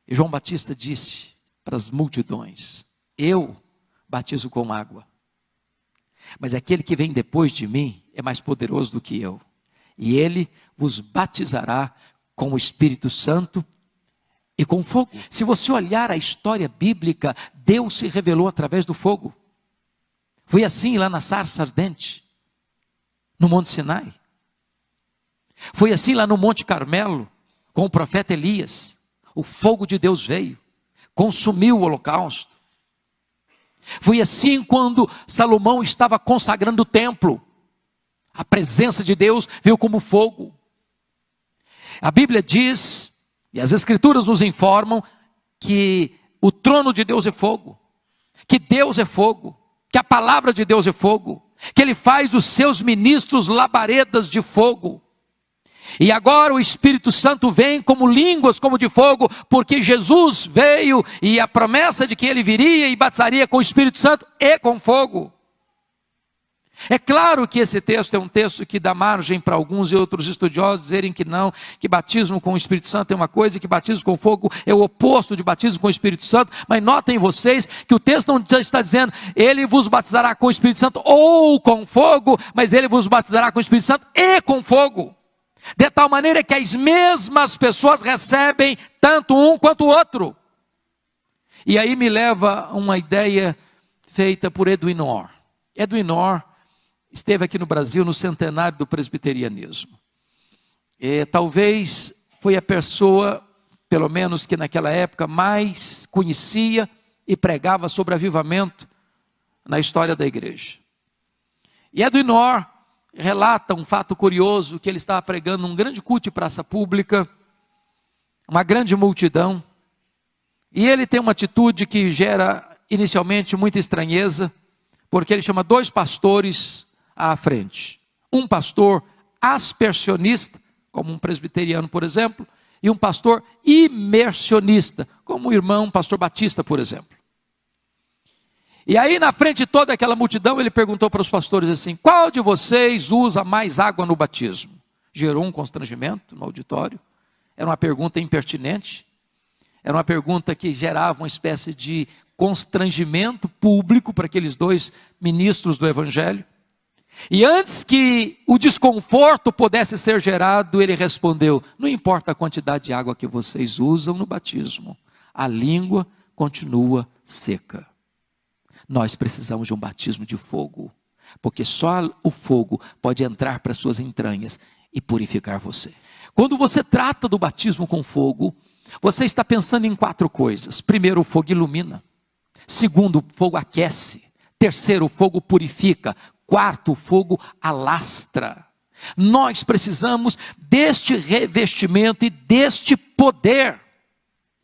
E João Batista disse para as multidões: eu batizo com água, mas aquele que vem depois de mim é mais poderoso do que eu, e ele vos batizará com o Espírito Santo e com fogo. Se você olhar a história bíblica, Deus se revelou através do fogo. Foi assim lá na sarça ardente, no Monte Sinai. Foi assim lá no Monte Carmelo, com o profeta Elias. O fogo de Deus veio, consumiu o holocausto. Foi assim quando Salomão estava consagrando o templo. A presença de Deus veio como fogo. A Bíblia diz, e as Escrituras nos informam, que o trono de Deus é fogo, que Deus é fogo, que a palavra de Deus é fogo, que Ele faz os seus ministros labaredas de fogo. E agora o Espírito Santo vem como línguas, como de fogo, porque Jesus veio e a promessa de que Ele viria e batizaria com o Espírito Santo e com fogo. É claro que esse texto é um texto que dá margem para alguns e outros estudiosos dizerem que não, que batismo com o Espírito Santo é uma coisa e que batismo com fogo é o oposto de batismo com o Espírito Santo. Mas notem vocês que o texto não está dizendo Ele vos batizará com o Espírito Santo ou com fogo, mas Ele vos batizará com o Espírito Santo e com fogo. De tal maneira que as mesmas pessoas recebem tanto um quanto o outro. E aí me leva a uma ideia feita por Edwin Orr. Edwin Orr esteve aqui no Brasil no centenário do presbiterianismo. Talvez foi a pessoa, pelo menos que naquela época, mais conhecia e pregava sobre avivamento na história da igreja. E Edwin Orr relata um fato curioso, que ele estava pregando um grande culto de praça pública, uma grande multidão, e ele tem uma atitude que gera inicialmente muita estranheza, porque ele chama dois pastores à frente. Um pastor aspersionista, como um presbiteriano, por exemplo, e um pastor imersionista, como o irmão pastor Batista, por exemplo. E aí na frente de toda aquela multidão, ele perguntou para os pastores assim: qual de vocês usa mais água no batismo? Gerou um constrangimento no auditório. Era uma pergunta impertinente. Era uma pergunta que gerava uma espécie de constrangimento público para aqueles dois ministros do Evangelho. E antes que o desconforto pudesse ser gerado, ele respondeu: não importa a quantidade de água que vocês usam no batismo, a língua continua seca. Nós precisamos de um batismo de fogo, porque só o fogo pode entrar para as suas entranhas e purificar você. Quando você trata do batismo com fogo, você está pensando em quatro coisas. Primeiro, o fogo ilumina. Segundo, o fogo aquece. Terceiro, o fogo purifica. Quarto, o fogo alastra. Nós precisamos deste revestimento e deste poder.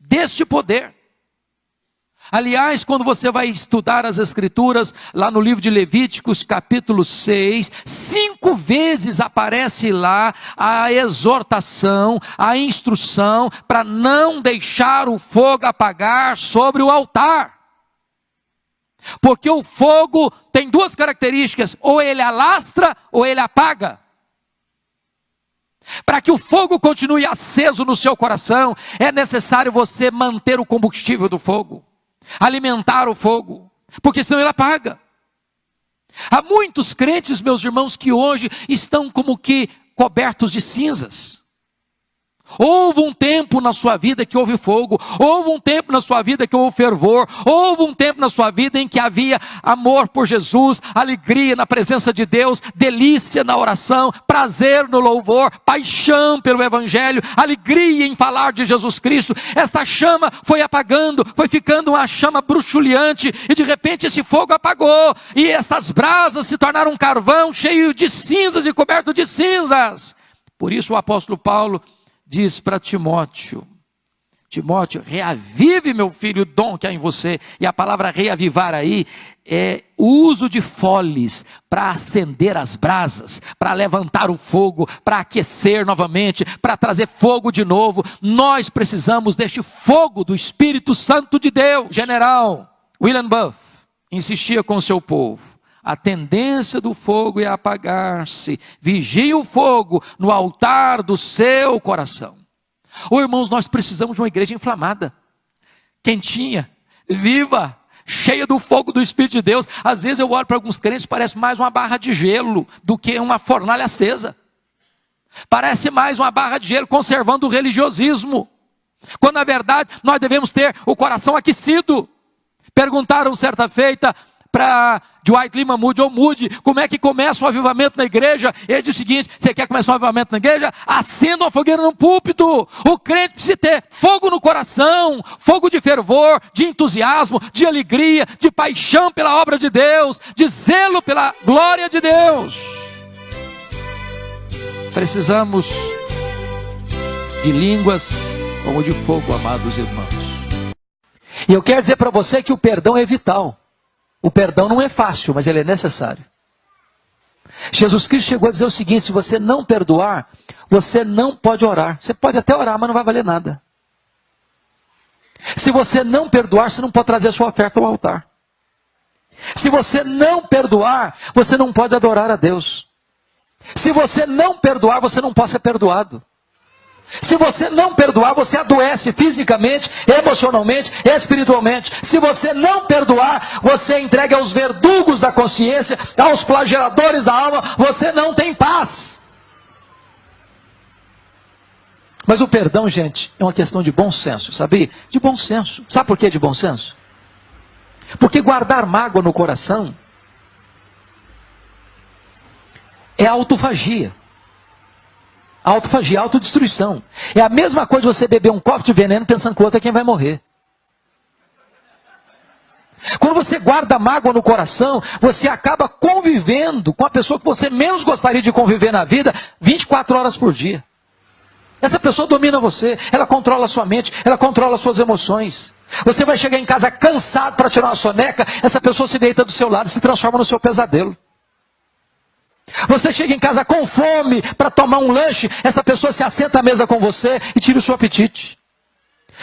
Deste poder. Aliás, quando você vai estudar as Escrituras, lá no livro de Levíticos, capítulo 6, 5 vezes aparece lá a exortação, a instrução, para não deixar o fogo apagar sobre o altar. Porque o fogo tem duas características: ou ele alastra, ou ele apaga. Para que o fogo continue aceso no seu coração, é necessário você manter o combustível do fogo. Alimentar o fogo, porque senão ele apaga. Há muitos crentes, meus irmãos, que hoje estão como que cobertos de cinzas. Houve um tempo na sua vida que houve fogo, houve um tempo na sua vida que houve fervor, houve um tempo na sua vida em que havia amor por Jesus, alegria na presença de Deus, delícia na oração, prazer no louvor, paixão pelo Evangelho, alegria em falar de Jesus Cristo. Esta chama foi apagando, foi ficando uma chama bruxuleante, e de repente esse fogo apagou, e essas brasas se tornaram um carvão cheio de cinzas e coberto de cinzas. Por isso o apóstolo Paulo diz para Timóteo: Timóteo, reavive, meu filho, o dom que há em você. E a palavra reavivar aí é o uso de foles para acender as brasas, para levantar o fogo, para aquecer novamente, para trazer fogo de novo. Nós precisamos deste fogo do Espírito Santo de Deus. General William Buff insistia com o seu povo: a tendência do fogo é apagar-se. Vigie o fogo no altar do seu coração. Irmãos, nós precisamos de uma igreja inflamada. quentinha, viva, cheia do fogo do Espírito de Deus. Às vezes eu olho para alguns crentes, parece mais uma barra de gelo do que uma fornalha acesa. Parece mais uma barra de gelo conservando o religiosismo, quando na verdade nós devemos ter o coração aquecido. Perguntaram certa feita para Dwight Lyman Moody, como é que começa um avivamento na igreja? Ele disse o seguinte: você quer começar um avivamento na igreja? Acenda uma fogueira no púlpito. O crente precisa ter fogo no coração, fogo de fervor, de entusiasmo, de alegria, de paixão pela obra de Deus, de zelo pela glória de Deus. Precisamos de línguas como de fogo, amados irmãos. E eu quero dizer para você que o perdão é vital. O perdão não é fácil, mas ele é necessário. Jesus Cristo chegou a dizer o seguinte: se você não perdoar, você não pode orar. Você pode até orar, mas não vai valer nada. Se você não perdoar, você não pode trazer a sua oferta ao altar. Se você não perdoar, você não pode adorar a Deus. Se você não perdoar, você não pode ser perdoado. Se você não perdoar, você adoece fisicamente, emocionalmente, espiritualmente. Se você não perdoar, você entrega aos verdugos da consciência, aos flageladores da alma, você não tem paz. Mas o perdão, gente, é uma questão de bom senso, sabia? De bom senso. Sabe por que de bom senso? Porque guardar mágoa no coração é autofagia. Autofagia, autodestruição. É a mesma coisa você beber um copo de veneno pensando que o outro é quem vai morrer. Quando você guarda mágoa no coração, você acaba convivendo com a pessoa que você menos gostaria de conviver na vida 24 horas por dia. Essa pessoa domina você, ela controla a sua mente, ela controla as suas emoções. Você vai chegar em casa cansado para tirar uma soneca, essa pessoa se deita do seu lado e se transforma no seu pesadelo. Você chega em casa com fome para tomar um lanche, essa pessoa se assenta à mesa com você e tira o seu apetite.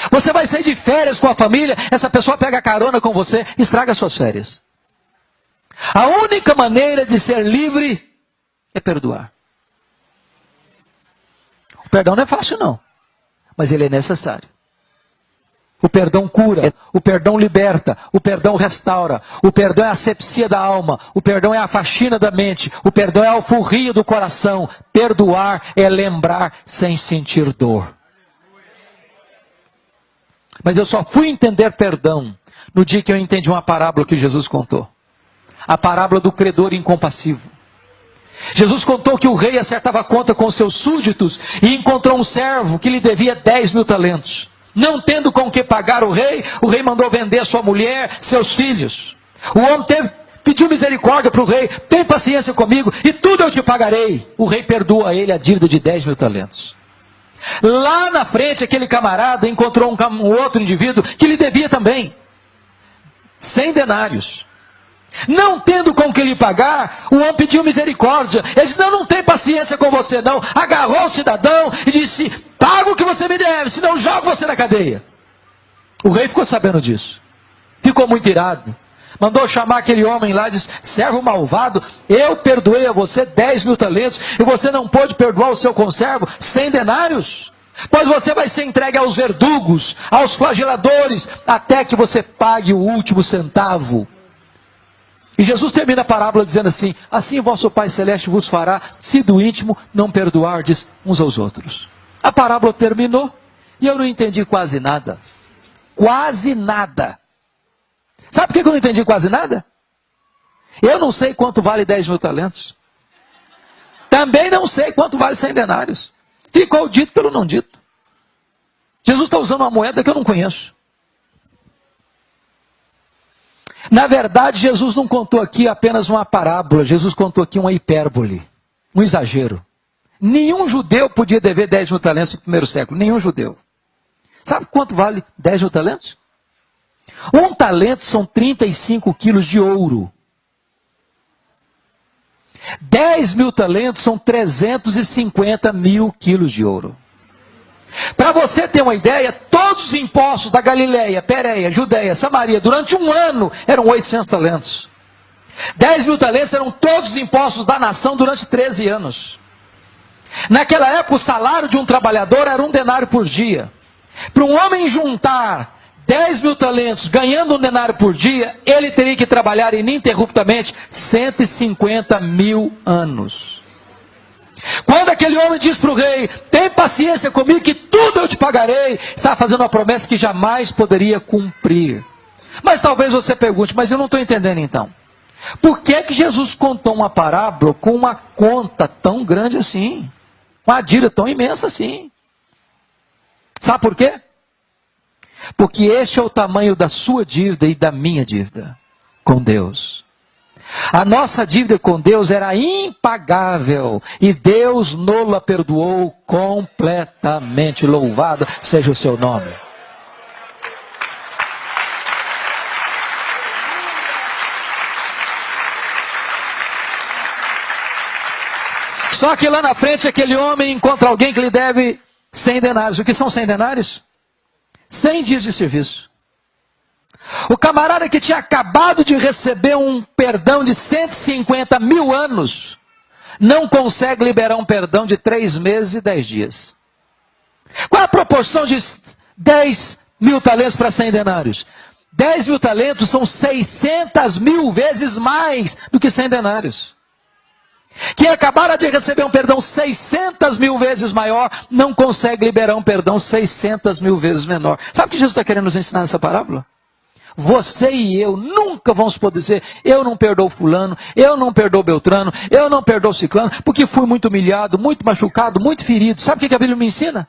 Você vai sair de férias com a família, essa pessoa pega carona com você e estraga as suas férias. A única maneira de ser livre é perdoar. O perdão não é fácil não, mas ele é necessário. O perdão cura, o perdão liberta, o perdão restaura, o perdão é a asepsia da alma, o perdão é a faxina da mente, o perdão é a alforria do coração. Perdoar é lembrar sem sentir dor. Mas eu só fui entender perdão no dia que eu entendi uma parábola que Jesus contou. A parábola do credor incompassivo. Jesus contou que o rei acertava conta com seus súditos e encontrou um servo que lhe devia 10.000 talentos. Não tendo com que pagar o rei mandou vender sua mulher, seus filhos. O homem pediu misericórdia para o rei: tem paciência comigo e tudo eu te pagarei. O rei perdoa a ele a dívida de 10.000 talentos. Lá na frente, aquele camarada encontrou um outro indivíduo que lhe devia também 100 denários. Não tendo com que lhe pagar, o homem pediu misericórdia. Ele disse: não tem paciência com você não. Agarrou o cidadão e disse: paga o que você me deve, senão jogo você na cadeia. O rei ficou sabendo disso, ficou muito irado, mandou chamar aquele homem lá e disse: servo malvado, eu perdoei a você 10.000 talentos e você não pôde perdoar o seu conservo 100 denários? Pois você vai ser entregue aos verdugos, aos flageladores, até que você pague o último centavo. E Jesus termina a parábola dizendo assim: assim vosso Pai Celeste vos fará, se do íntimo não perdoardes uns aos outros. A parábola terminou e eu não entendi quase nada. Quase nada. Sabe por que eu não entendi quase nada? Eu não sei quanto vale 10.000 talentos. Também não sei quanto vale 100 denários. Ficou dito pelo não dito. Jesus está usando uma moeda que eu não conheço. Na verdade, Jesus não contou aqui apenas uma parábola, Jesus contou aqui uma hipérbole, um exagero. Nenhum judeu podia dever 10.000 talentos no primeiro século, nenhum judeu. Sabe quanto vale 10.000 talentos? Um talento são 35 quilos de ouro. 10.000 talentos são 350 mil quilos de ouro. Para você ter uma ideia, todos os impostos da Galileia, Pérea, Judeia, Samaria, durante um ano, eram 800 talentos. 10.000 talentos eram todos os impostos da nação durante 13 anos. Naquela época, o salário de um trabalhador era 1 denário por dia. Para um homem juntar 10 mil talentos, ganhando 1 denário por dia, ele teria que trabalhar ininterruptamente 150 mil anos. Quando aquele homem diz para o rei: tem paciência comigo que tudo eu te pagarei, está fazendo uma promessa que jamais poderia cumprir. Mas talvez você pergunte: mas eu não estou entendendo então. Por que que Jesus contou uma parábola com uma conta tão grande assim? Uma dívida tão imensa assim? Sabe por quê? Porque este é o tamanho da sua dívida e da minha dívida com Deus. A nossa dívida com Deus era impagável e Deus nos perdoou completamente. Louvado seja o seu nome. Só que lá na frente aquele homem encontra alguém que lhe deve 100 denários. O que são 100 denários? 100 dias de serviço. O camarada que tinha acabado de receber um perdão de 150 mil anos, não consegue liberar um perdão de 3 meses e 10 dias. Qual é a proporção de 10 mil talentos para 100 denários? 10 mil talentos são 600 mil vezes mais do que 100 denários. Quem acabara de receber um perdão 600 mil vezes maior, não consegue liberar um perdão 600 mil vezes menor. Sabe o que Jesus está querendo nos ensinar nessa parábola? Você e eu nunca vamos poder dizer: eu não perdoo fulano, eu não perdoo Beltrano, eu não perdoo ciclano, porque fui muito humilhado, muito machucado, muito ferido. Sabe o que a Bíblia me ensina?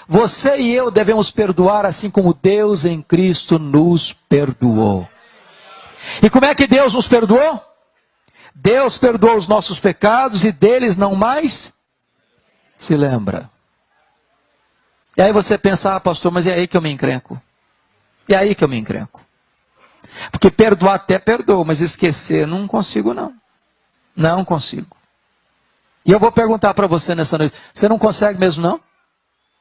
Você e eu devemos perdoar assim como Deus em Cristo nos perdoou. E como é que Deus nos perdoou? Deus perdoou os nossos pecados e deles não mais se lembra. E aí você pensa: ah, pastor, mas é aí que eu me encrenco. É aí que eu me encrenco. Porque perdoar até perdoa, mas esquecer não consigo não. Não consigo. E eu vou perguntar para você nessa noite: você não consegue mesmo não?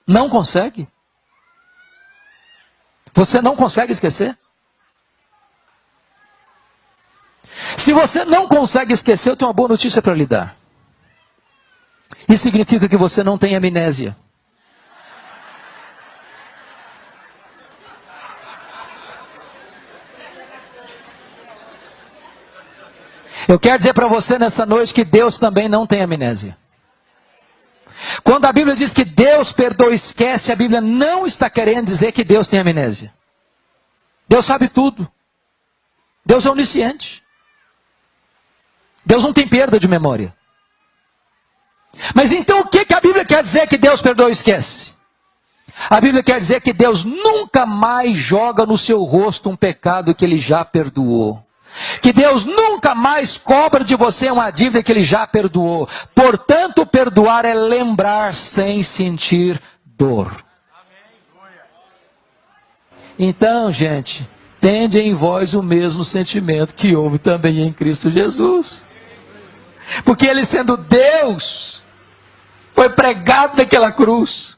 Não consegue? Você não consegue esquecer? Se você não consegue esquecer, eu tenho uma boa notícia para lhe dar. Isso significa que você não tem amnésia. Eu quero dizer para você nessa noite que Deus também não tem amnésia. Quando a Bíblia diz que Deus perdoa e esquece, a Bíblia não está querendo dizer que Deus tem amnésia. Deus sabe tudo. Deus é onisciente. Deus não tem perda de memória. Mas então o que a Bíblia quer dizer que Deus perdoa e esquece? A Bíblia quer dizer que Deus nunca mais joga no seu rosto um pecado que Ele já perdoou. Que Deus nunca mais cobra de você uma dívida que Ele já perdoou. Portanto, perdoar é lembrar sem sentir dor. Então, gente, tende em vós o mesmo sentimento que houve também em Cristo Jesus. Porque Ele, sendo Deus, foi pregado naquela cruz.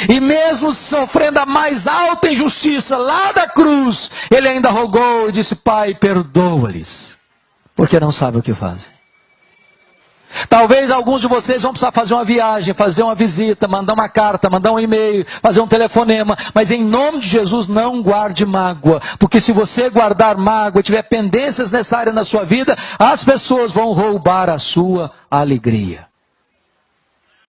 E mesmo sofrendo a mais alta injustiça lá da cruz, Ele ainda rogou e disse: Pai, perdoa-lhes, porque não sabem o que fazem. Talvez alguns de vocês vão precisar fazer uma viagem, fazer uma visita, mandar uma carta, mandar um e-mail, fazer um telefonema. Mas em nome de Jesus, não guarde mágoa. Porque se você guardar mágoa e tiver pendências nessa área na sua vida, as pessoas vão roubar a sua alegria.